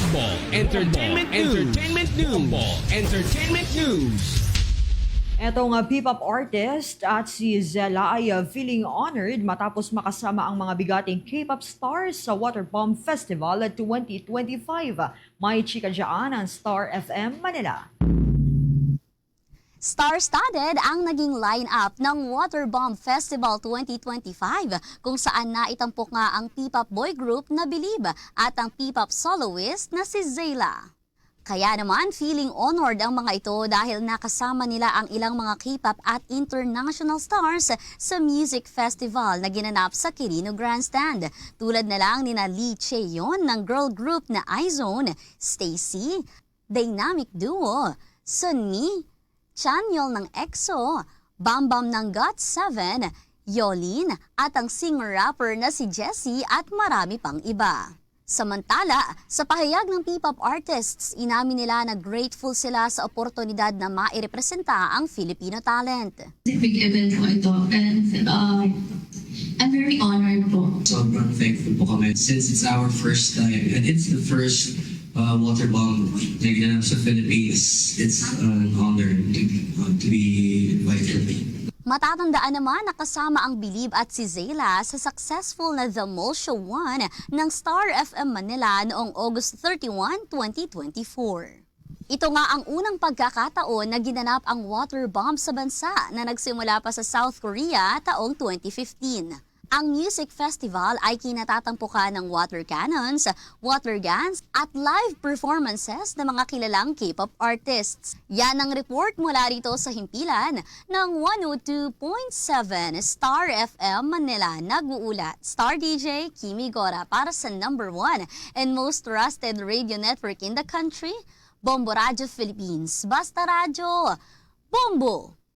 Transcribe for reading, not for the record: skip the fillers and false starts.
Entertainment News. Eto nga P-pop artist at si Zella ay feeling honored matapos makasama ang mga bigating K-pop stars sa Waterbomb Festival 2025. May chika dyan ang Star FM Manila. Star-studded ang naging line-up ng Waterbomb Festival 2025 kung saan naitampok nga ang P-pop boy group na Believe at ang P-pop soloist na si Zella. Kaya naman feeling honored ang mga ito dahil nakasama nila ang ilang mga K-pop at international stars sa music festival na ginanap sa Quirino Grandstand. Tulad na lang nina Lee Chaeyeon ng girl group na I-Zone, Stacy, dynamic duo, Sunmi, Chanyeol ng EXO, Bambam ng GOT7, Yolin at ang singer-rapper na si Jessie at marami pang iba. Samantala, sa pahayag ng P-pop artists, inamin nila na grateful sila sa oportunidad na mairepresenta ang Filipino talent. Big event po ito and I'm very honored po. Sobrang thankful po kami since it's our first time and it's the first Waterbomb na ginanap sa Philippines. It's an honor to be invited. Matatandaan naman na kasama ang Believe at si Zella sa successful na The Mall Show 1 ng Star FM Manila noong August 31, 2024. Ito nga ang unang pagkakataon na ginanap ang Waterbomb sa bansa na nagsimula pa sa South Korea taong 2015. Ang music festival ay kinatatampukan ng water cannons, water guns at live performances ng mga kilalang K-pop artists. Yan ang report mula rito sa himpilan ng 102.7 Star FM Manila. Nag-uulat Star DJ Kimi Gora para sa #1 and most trusted radio network in the country, Bombo Radio Philippines. Basta Radio, Bombo!